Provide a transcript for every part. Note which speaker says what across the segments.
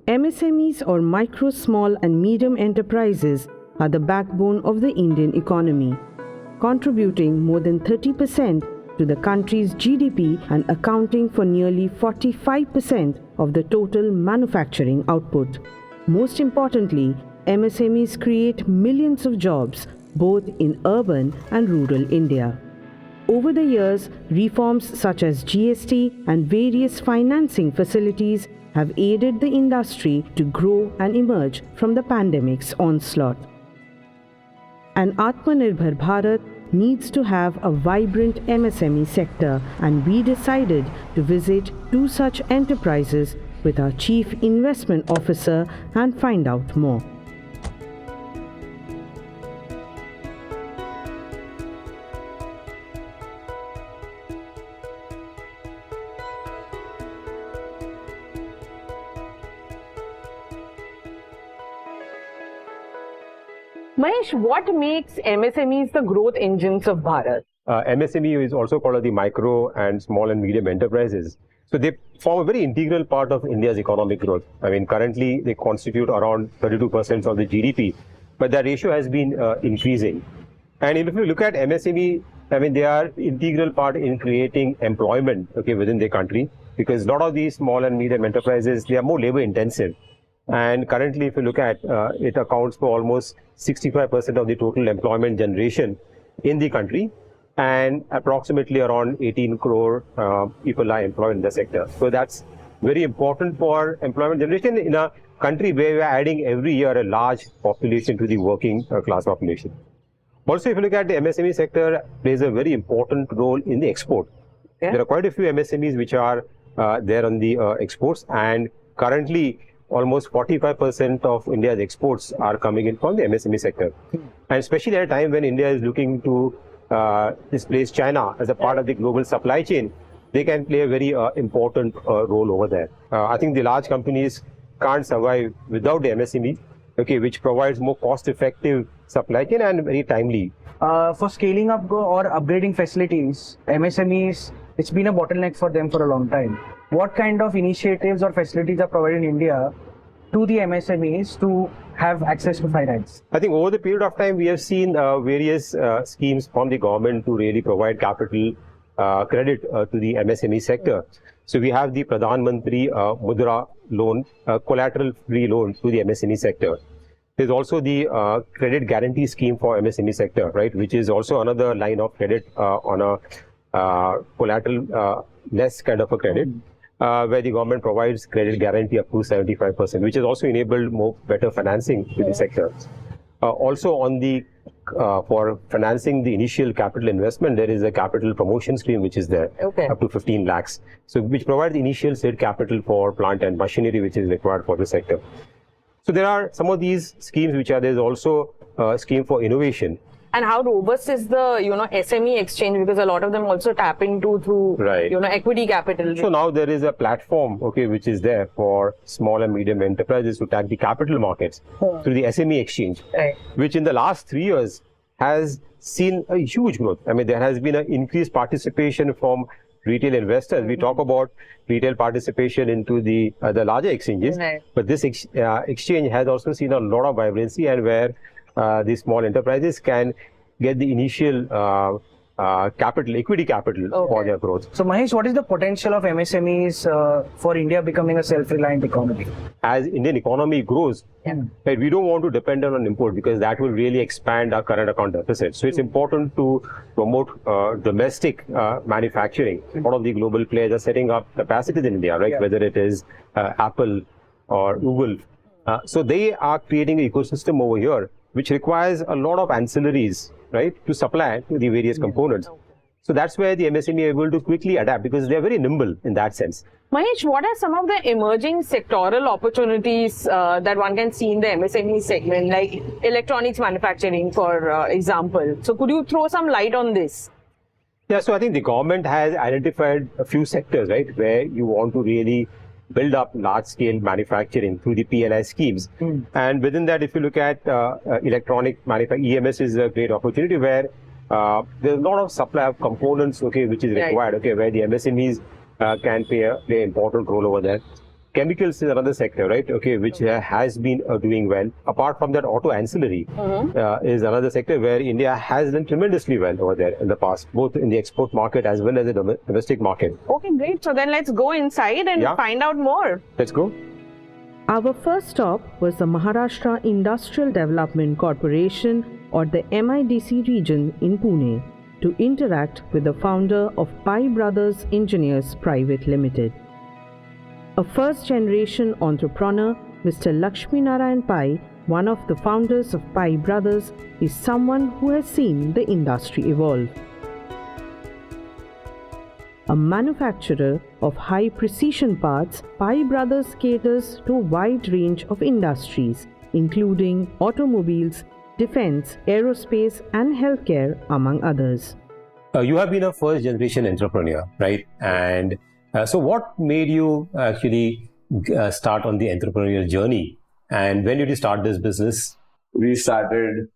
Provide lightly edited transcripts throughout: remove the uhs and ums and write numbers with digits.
Speaker 1: MSMEs or micro, small and medium enterprises are the backbone of the Indian economy, contributing more than 30% to the country's GDP and accounting for nearly 45% of the total manufacturing output. Most importantly, MSMEs create millions of jobs both in urban and rural India. Over the years, reforms such as GST and various financing facilities have aided the industry to grow and emerge from the pandemic's onslaught. An Atmanirbhar Bharat needs to have a vibrant MSME sector, and we decided to visit 2 such enterprises with our Chief Investment Officer and find out more.
Speaker 2: Mahesh, what makes MSMEs the growth engines of Bharat?
Speaker 3: MSME is also called the micro and small and medium enterprises. So they form a very integral part of India's economic growth. I mean, currently they constitute around 32% of the GDP, but that ratio has been increasing. And if you look at MSME, I mean, they are integral part in creating employment, within the country, because a lot of these small and medium enterprises, they are more labor intensive. And currently, if you look at it accounts for almost 65% of the total employment generation in the country, and approximately around 18 crore people are employed in the sector. So that's very important for employment generation in a country where we are adding every year a large population to the working class population. Also, if you look at the MSME sector, plays a very important role in the export. Yeah. There are quite a few MSMEs which are there on the exports, and currently almost 45% of India's exports are coming in from the MSME sector. And especially at a time when India is looking to displace China as a part of the global supply chain, they can play a very important role over there. I think the large companies can't survive without the MSME, which provides more cost-effective supply chain and very timely.
Speaker 4: For scaling up or upgrading facilities, MSMEs, it's been a bottleneck for them for a long time. What kind of initiatives or facilities are provided in India to the MSMEs to have access to finance?
Speaker 3: I think over the period of time, we have seen various schemes from the government to really provide capital credit to the MSME sector. So we have the Pradhan Mantri Mudra loan, collateral-free loan to the MSME sector. There's also the credit guarantee scheme for MSME sector, right, which is also another line of credit on a collateral-less kind of a credit. Where the government provides credit guarantee up to 75%, which has also enabled more better financing to the sector. Also on the for financing the initial capital investment, there is a capital promotion scheme which is there, up to 15 lakhs. So which provides initial seed capital for plant and machinery which is required for the sector. So there are some of these schemes which are, there's also a scheme for innovation.
Speaker 2: And how robust is the, SME exchange, because a lot of them also tap into through, equity capital.
Speaker 3: So now there is a platform, which is there for small and medium enterprises to tap the capital markets through the SME exchange, which in the last 3 years has seen a huge growth. I mean, there has been an increased participation from retail investors. We talk about retail participation into the larger exchanges, but this exchange has also seen a lot of vibrancy, and where these small enterprises can get the initial equity capital for their growth.
Speaker 4: So Mahesh, what is the potential of MSMEs for India becoming a self-reliant economy?
Speaker 3: As Indian economy grows, we don't want to depend on import, because that will really expand our current account deficit. So it's important to promote domestic manufacturing. A lot of the global players are setting up capacities in India, right? Whether it is Apple or Google. So they are creating an ecosystem over here, which requires a lot of ancillaries, right, to supply to the various components. So that's where the MSME are able to quickly adapt, because they're very nimble in that sense.
Speaker 2: Mahesh, what are some of the emerging sectoral opportunities that one can see in the MSME segment, like electronics manufacturing, for example? So could you throw some light on this?
Speaker 3: Yeah, so I think the government has identified a few sectors, right, where you want to really build up large-scale manufacturing through the PLI schemes. And within that, if you look at electronic manufacturing, EMS is a great opportunity where there's a lot of supply of components, which is required, where the MSMEs can play an important role over there. chemicals is another sector, right? Okay, which has been doing well. Apart from that, auto ancillary is another sector where India has done tremendously well over there in the past, both in the export market as well as the domestic market.
Speaker 2: Okay, great. So then let's go inside and find out more.
Speaker 3: Let's go.
Speaker 1: Our first stop was the Maharashtra Industrial Development Corporation, or the MIDC region in Pune, to interact with the founder of Pai Brothers Engineers Private Limited. A first-generation entrepreneur, Mr. Laxminarayan Pai, one of the founders of Pai Brothers, is someone who has seen the industry evolve. A manufacturer of high-precision parts, Pai Brothers caters to a wide range of industries, including automobiles, defense, aerospace, and healthcare, among others.
Speaker 3: You have been a first-generation entrepreneur, right? And so what made you actually start on the entrepreneurial journey? And when did you start this business?
Speaker 5: We started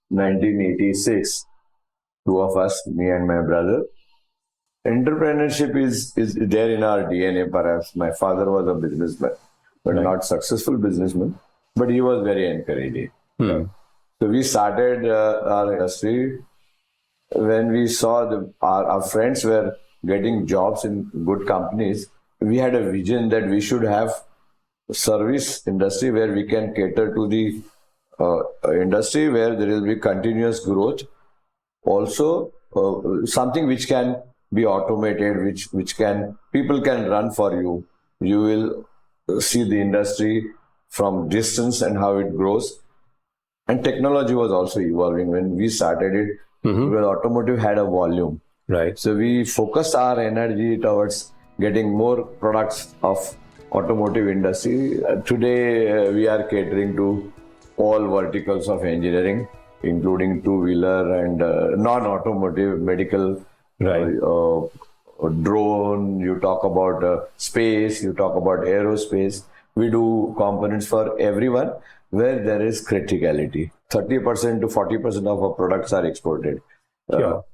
Speaker 5: 1986, two of us, me and my brother. Entrepreneurship is there in our DNA, perhaps. My father was a businessman, but not successful businessman, but he was very encouraging. So we started our industry when we saw our friends were getting jobs in good companies. We had a vision that we should have a service industry where we can cater to the industry where there will be continuous growth. Also, something which can be automated, which people can run for you. You will see the industry from distance and how it grows. And technology was also evolving. When we started it, because automotive had a volume.
Speaker 3: Right.
Speaker 5: So we focused our energy towards getting more products of automotive industry. Today, we are catering to all verticals of engineering, including two-wheeler and non-automotive, medical, drone, you talk about space, you talk about aerospace. We do components for everyone where there is criticality. 30% to 40% of our products are exported.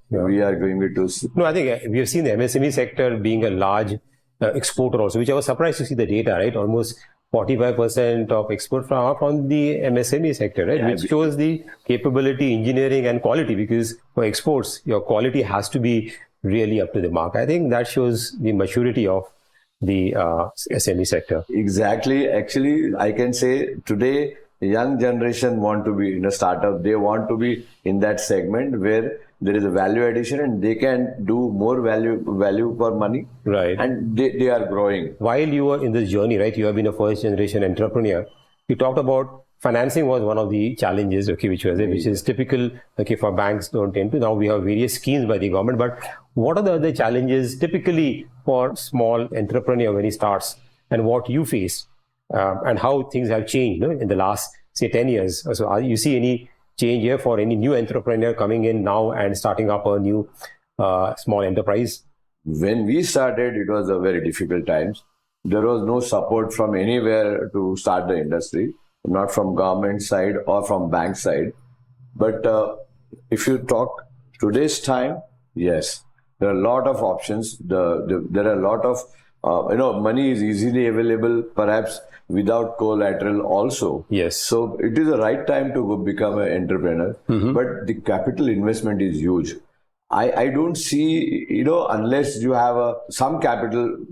Speaker 5: We are going to see.
Speaker 3: No, I think we have seen the MSME sector being a large exporter also, which I was surprised to see the data, right? Almost 45% of export from the MSME sector, right? Which shows the capability, engineering and quality, because for exports, your quality has to be really up to the mark. I think that shows the maturity of the SME sector.
Speaker 5: Exactly. Actually, I can say today, young generation want to be in a startup. They want to be in that segment where there is a value addition and they can do more value for money.
Speaker 3: Right.
Speaker 5: And they are growing.
Speaker 3: While you were in this journey, right, you have been a first generation entrepreneur. You talked about financing was one of the challenges, okay, which is typical, okay, for banks don't tend to. Now we have various schemes by the government, but what are the other challenges typically for small entrepreneur when he starts, and what you face, and how things have changed in the last, say, 10 years? So you see any change here for any new entrepreneur coming in now and starting up a new small enterprise?
Speaker 5: When we started, it was a very difficult times. There was no support from anywhere to start the industry, not from government side or from bank side. But if you talk today's time, yes, there are a lot of options. There are a lot of, money is easily available, perhaps without collateral also.
Speaker 3: Yes.
Speaker 5: So it is the right time to become an entrepreneur. But the capital investment is huge. I don't see, unless you have some capital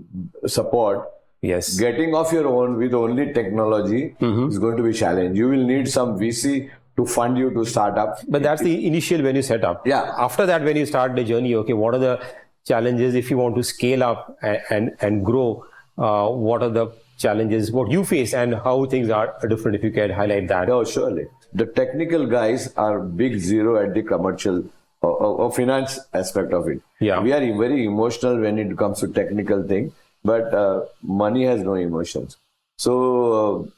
Speaker 5: support,
Speaker 3: yes,
Speaker 5: getting off your own with only technology is going to be a challenge. You will need some VC to fund you to start up.
Speaker 3: But that's the initial when you set up.
Speaker 5: Yeah.
Speaker 3: After that, when you start the journey, okay, what are the challenges if you want to scale up and grow? What are the challenges, what you face, and how things are different, if you can highlight that?
Speaker 5: Oh, surely. The technical guys are big zero at the commercial or finance aspect of it.
Speaker 3: Yeah.
Speaker 5: We are very emotional when it comes to technical thing, but money has no emotions. So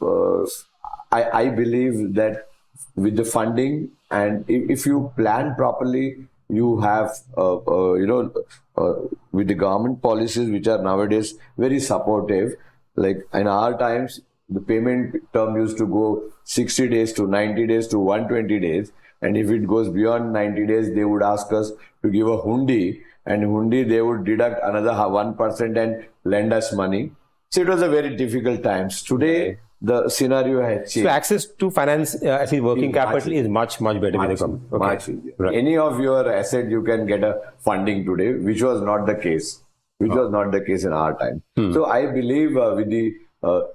Speaker 5: I believe that with the funding, and if you plan properly, you have, with the government policies, which are nowadays very supportive. Like in our times, the payment term used to go 60 days to 90 days to 120 days. And if it goes beyond 90 days, they would ask us to give a hundi, and hundi, they would deduct another 1% and lend us money. So it was a very difficult times. Today, the scenario has changed.
Speaker 3: So access to finance, at least working capital, is much better with the company.
Speaker 5: Much easier.
Speaker 3: Right.
Speaker 5: Any of your asset, you can get a funding today, which was not the case. Which was not the case in our time. So I believe with the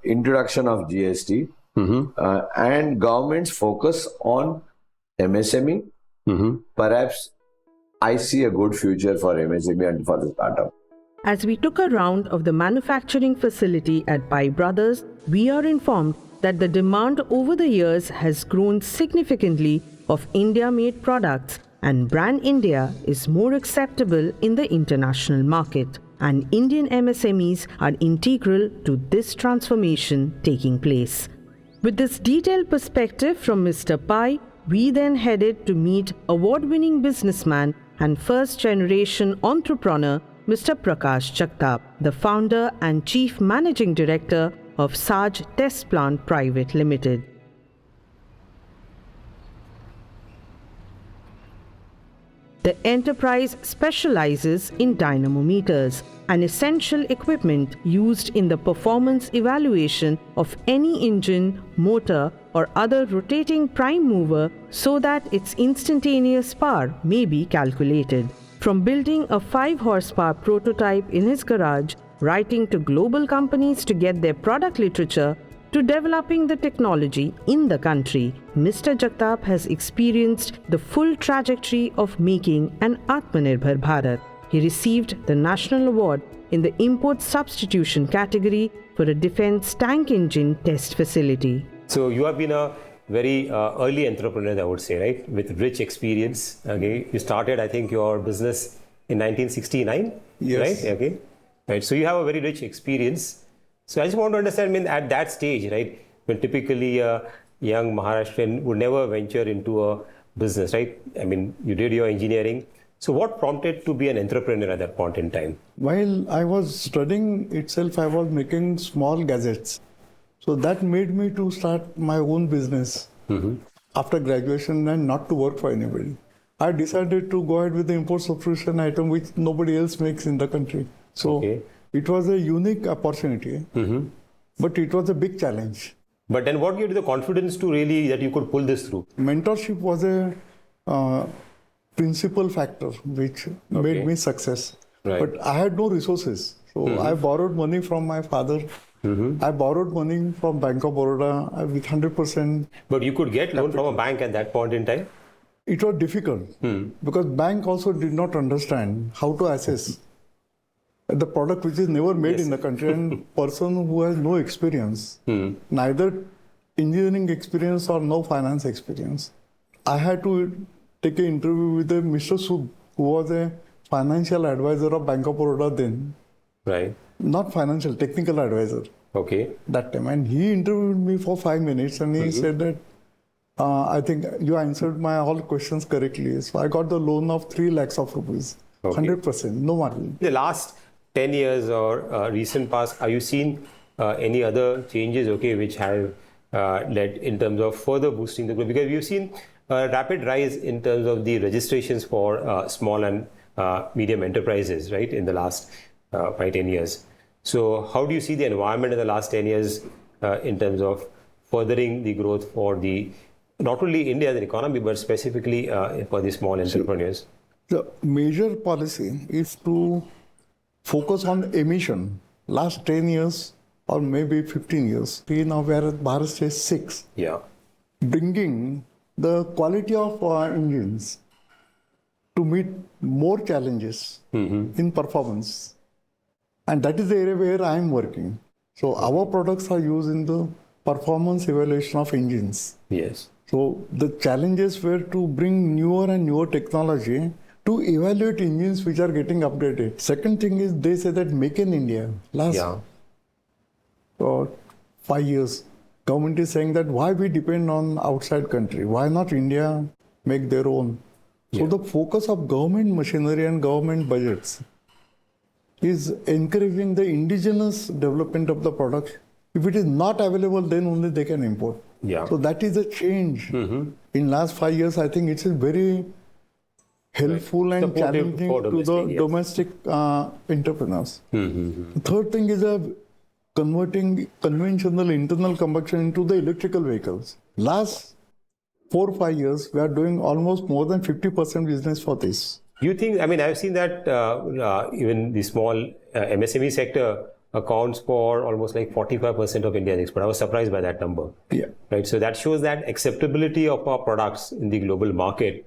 Speaker 5: introduction of GST and government's focus on MSME, perhaps I see a good future for MSME and for the startup.
Speaker 1: As we took a round of the manufacturing facility at Pai Brothers, we are informed that the demand over the years has grown significantly of India-made products, and brand India is more acceptable in the international market. And Indian MSMEs are integral to this transformation taking place. With this detailed perspective from Mr. Pai, we then headed to meet award-winning businessman and first-generation entrepreneur Mr. Prakash Jagtap, the founder and chief managing director of Saj Test Plant Private Limited. The enterprise specializes in dynamometers, an essential equipment used in the performance evaluation of any engine, motor, or other rotating prime mover so that its instantaneous power may be calculated. From building a 5-horsepower prototype in his garage, writing to global companies to get their product literature, to developing the technology in the country, Mr. Jagtap has experienced the full trajectory of making an Atmanirbhar Bharat. He received the National Award in the Import Substitution category for a defense tank engine test facility.
Speaker 3: So you have been a very early entrepreneur, I would say, right? With rich experience. Okay, you started, I think, your business in 1969.
Speaker 6: Yes.
Speaker 3: Right. Okay. Right. So you have a very rich experience. So I just want to understand, I mean, at that stage, right, when typically a young Maharashtrian would never venture into a business, right? I mean, you did your engineering. So what prompted to be an entrepreneur at that point in time?
Speaker 6: While I was studying itself, I was making small gadgets. So that made me to start my own business after graduation and not to work for anybody. I decided to go ahead with the import substitution item which nobody else makes in the country. So it was a unique opportunity, but it was a big challenge.
Speaker 3: But then what gave you the confidence to really that you could pull this through?
Speaker 6: Mentorship was a principal factor which made me success.
Speaker 3: Right.
Speaker 6: But I had no resources. So I borrowed money from my father. I borrowed money from Bank of Baroda with 100%.
Speaker 3: But you could get loan from a bank at that point in time?
Speaker 6: It was difficult because bank also did not understand how to assess the product which is never made in the country and person who has no experience, neither engineering experience or no finance experience. I had to take an interview with Mr. Sud, who was a financial advisor of Bank of Baroda then.
Speaker 3: Right.
Speaker 6: Not financial, technical advisor.
Speaker 3: Okay.
Speaker 6: That time. And he interviewed me for 5 minutes and he said that, I think you answered my all questions correctly. So I got the loan of 3 lakhs of rupees. 100%, no margin.
Speaker 3: The last 10 years or recent past, have you seen any other changes, which have led in terms of further boosting the growth? Because we've seen a rapid rise in terms of the registrations for small and medium enterprises, right, in the last 5-10 years. So how do you see the environment in the last 10 years in terms of furthering the growth for the not only India as an economy, but specifically for the small entrepreneurs?
Speaker 6: The major policy is to focus on emission. Last 10 years or maybe 15 years, we now were at Bharat stage 6.
Speaker 3: Yeah.
Speaker 6: Bringing the quality of our engines to meet more challenges in performance. And that is the area where I am working. So our products are used in the performance evaluation of engines.
Speaker 3: Yes.
Speaker 6: So the challenges were to bring newer and newer technology to evaluate engines which are getting updated. Second thing is they say that make in India. Last 5 years, government is saying that why we depend on outside country? Why not India make their own? So the focus of government machinery and government budgets is encouraging the indigenous development of the product. If it is not available, then only they can import.
Speaker 3: Yeah.
Speaker 6: So that is a change. In last 5 years, I think it's very helpful and challenging to the domestic entrepreneurs. The third thing is a converting conventional internal combustion into the electrical vehicles. Last 4 or 5 years, we are doing almost more than 50% business for this.
Speaker 3: Do you think, I mean, I've seen that even the small MSME sector accounts for almost like 45% of India's export. I was surprised by that number.
Speaker 6: Yeah.
Speaker 3: Right. So that shows that acceptability of our products in the global market,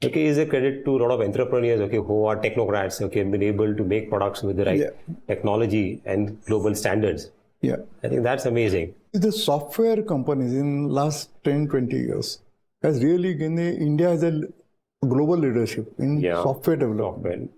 Speaker 3: okay, is a credit to a lot of entrepreneurs, okay, who are technocrats, okay, and been able to make products with the right technology and global standards.
Speaker 6: Yeah.
Speaker 3: I think that's amazing.
Speaker 6: The software companies in last 10, 20 years has really gained India has a global leadership in software development.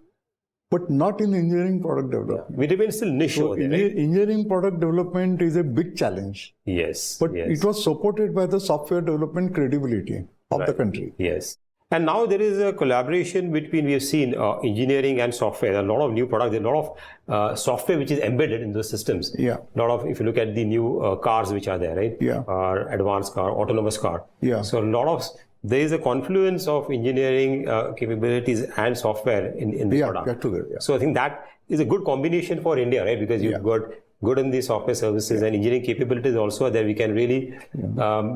Speaker 6: But not in engineering product development.
Speaker 3: We remain still niche over there, right?
Speaker 6: Engineering product development is a big challenge.
Speaker 3: Yes.
Speaker 6: But it was supported by the software development credibility of the country.
Speaker 3: Yes. And now there is a collaboration between, we have seen engineering and software. There are a lot of new products, there are a lot of software which is embedded in those systems.
Speaker 6: Yeah.
Speaker 3: A lot of, if you look at the new cars which are there, right?
Speaker 6: Yeah.
Speaker 3: Advanced car, autonomous car.
Speaker 6: Yeah.
Speaker 3: So a lot of, there is a confluence of engineering capabilities and software in the product. So I think that is a good combination for India, right? Because you've got good in the software services and engineering capabilities also that we can really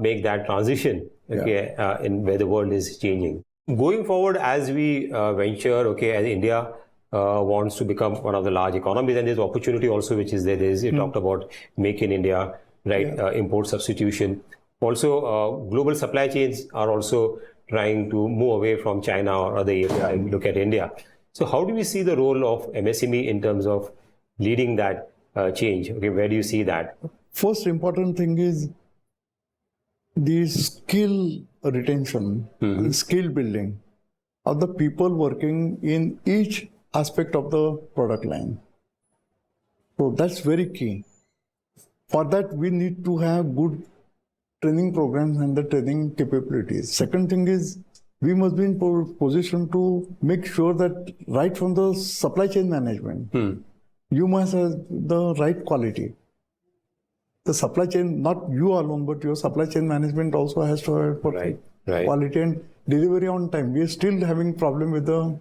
Speaker 3: make that transition, okay, in where the world is changing. Going forward, as we venture, okay, as India wants to become one of the large economies, and there's opportunity also which is there. You talked about Make in India, right? Import substitution. Also, global supply chains are also trying to move away from China or other areas and look at India. So how do we see the role of MSME in terms of leading that change? Okay, where do you see that?
Speaker 6: First important thing is the skill retention, skill building of the people working in each aspect of the product line. So that's very key. For that, we need to have good training programs and the training capabilities. Second thing is we must be in position to make sure that right from the supply chain management, you must have the right quality. The supply chain, not you alone, but your supply chain management also has to have quality and delivery on time. We are still having problem with the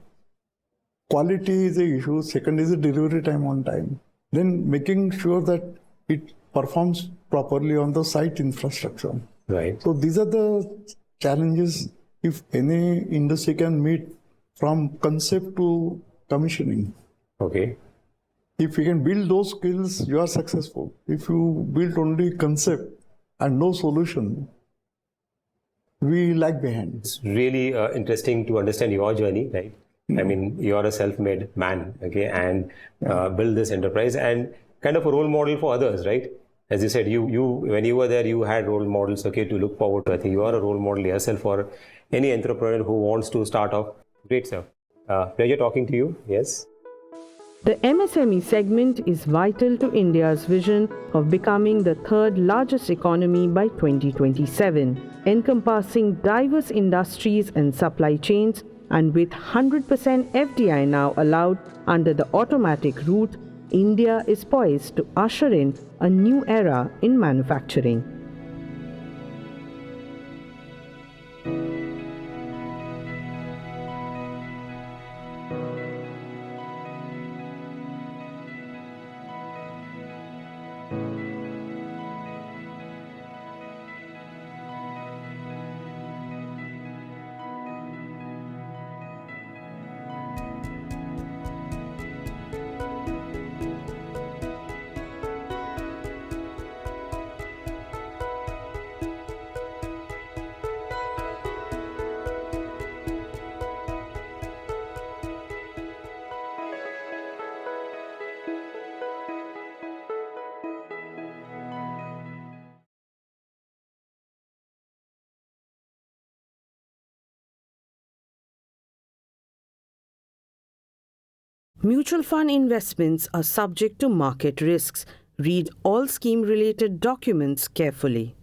Speaker 6: quality is the issue. Second is the delivery time on time. Then making sure that it performs properly on the site infrastructure.
Speaker 3: Right.
Speaker 6: So these are the challenges if any industry can meet from concept to commissioning.
Speaker 3: Okay.
Speaker 6: If you can build those skills, you are successful. If you build only concept and no solution, we lag behind.
Speaker 3: It's really interesting to understand your journey, right? I mean, you're a self-made man, okay, and build this enterprise and kind of a role model for others, right? As you said, you when you were there, you had role models, okay, to look forward to. I think you are a role model yourself for any entrepreneur who wants to start off. Great, sir. Pleasure talking to you. Yes.
Speaker 1: The MSME segment is vital to India's vision of becoming the third largest economy by 2027, encompassing diverse industries and supply chains, and with 100% FDI now allowed under the automatic route, India is poised to usher in a new era in manufacturing. Mutual fund investments are subject to market risks. Read all scheme-related documents carefully.